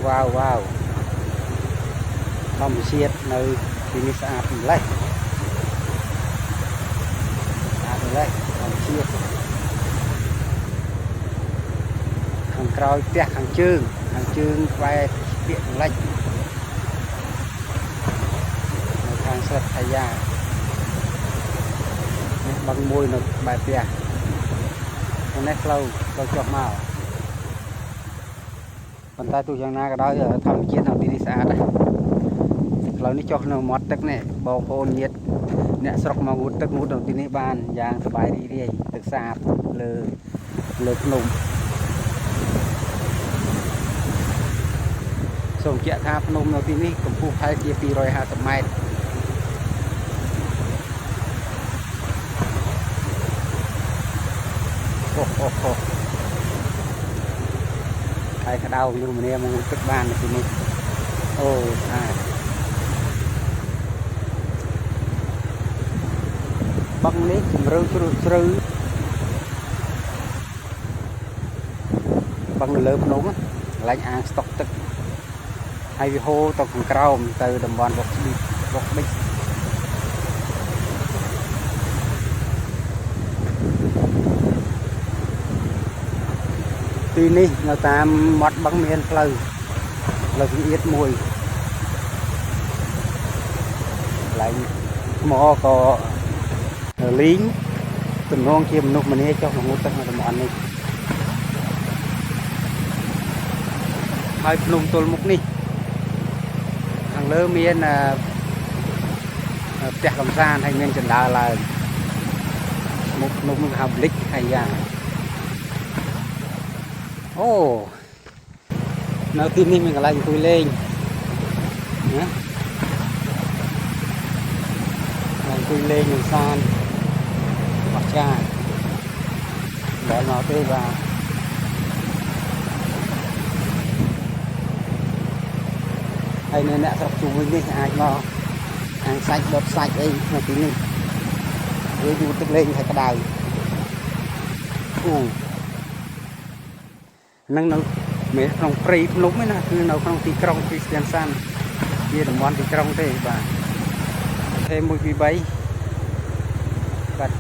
wow ធម្មជាតិនៅទីនេះស្អាតម្លេះធម្មជាតិខាងក្រោយផ្ទះខាងជើងក្បែរពាក្យម្លេចនៅខាងស្រុកថាយ៉ានេះបឹងមួយនៅក្បែរផ្ទះនេះផ្លូវចុះមកប៉ុន្តែទោះយ៉ាងណាក៏ដោយធម្មជាតិនៅទីនេះស្អាតដែរផ្លូវនេះចុះនៅមាត់ទឹកនេះបងប្អូនញាតិអ្នកស្រុកមកងូតទឹកងូតនៅទីនេះបានយ៉ាងសប្បាយរីករាយទឹកស្អាតលើភ្នំសូមបញ្ជាក់ថាភ្នំនៅទីនេះកម្ពស់ប្រហែលជា250ម៉ែត្រអូហើយក្តៅមនុស្សម្នាមកងូតទឹកបាននៅទីនេះអូស្អាតបឹងនេះជម្រៅជ្រៅបឹងនៅលើភ្នំកន្លែងអាងស្តុកទឹកហើយវាហូរទៅខាងក្រោមទៅតំបន់វកបិចទីនេះនៅតាមមាត់បឹងមានផ្លូវលៀតមួយកន្លែងថ្មក៏លីងទំនងជាមនុស្សម្នាចុះមកងូតទឹកនៅតំបន់នេះហើយភ្នំទល់មុខនេះខាងលើមានផ្ទះកំសាន្តហើយមានចណ្ដើរឡើងមុខភ្នំហៅប្លិចហើយយ៉ាងអូនៅទីនេះមានកន្លែងអង្គុយលេងណាអង្គុយលេងនឹងសានអស្ចារ្យដល់មកទេបាទហើយអ្នកស្រុកជុំវិញនេះអាចមកអាំងសាច់ដុតសាច់អីនៅទីនេះវាយូរទឹកលេងហើយក្តៅនឹងនៅមានក្នុងព្រៃភ្នំឯណាគឺនៅក្នុងទីក្រុងគ្រីស្ទានសាន់ជាតំបន់ទីក្រុងទេបាទទេ1 2 3បាទ